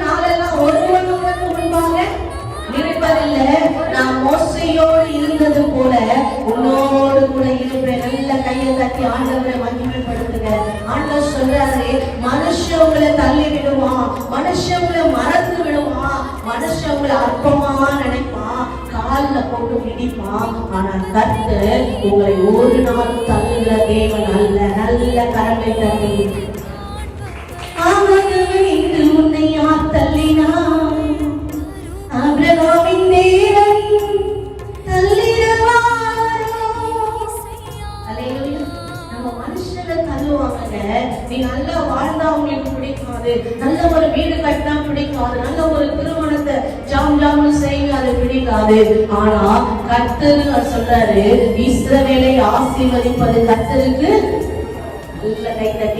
நாளெல்லாம் ஒருவனுக்கு முன்பாக இருப்பதில்லை. நான் மோசையோடு இருந்தது போல உன்னோடு கூட இருப்பேன். நல்ல கையை தட்டி ஆண்டவரை மகிமைப்படுத்துங்க. ஆண்டவர் சொல்றாரு, மனுஷன் உங்களை தள்ளி விடுவான், மனுஷன் உங்களை மறந்து விடுவான், மனுஷன் உங்களை அற்பமா நினைப்பான், காலில் போட்டு மிதிப்பான். ஆனா கர்த்தர் உங்களை ஒரு நாள் தள்ளுகிற தேவன் அல்ல. நல்ல கரங்களை தட்டி இன்று உன்னை யார் தள்ளினா? ஆபிரகாமின் தேவன் தள்ளிடுவாரோ? அல்லேலூயா. நம்ம மனுஷனை தள்ளுவாங்க. நீ நல்லா வாழ்ந்தா உங்களுக்கு பிடிக்காது, நல்ல ஒரு வீடு கட்டினா பிடிக்காது, நல்ல ஒரு திருமணத்தை ஜாம்னு செய்ய அது பிடிக்காது. ஆனா கர்த்தர் சொல்றாரு, இஸ்ரவேலை ஆசீர்வதிப்பது கர்த்தருக்கு. நல்ல கை தட்டி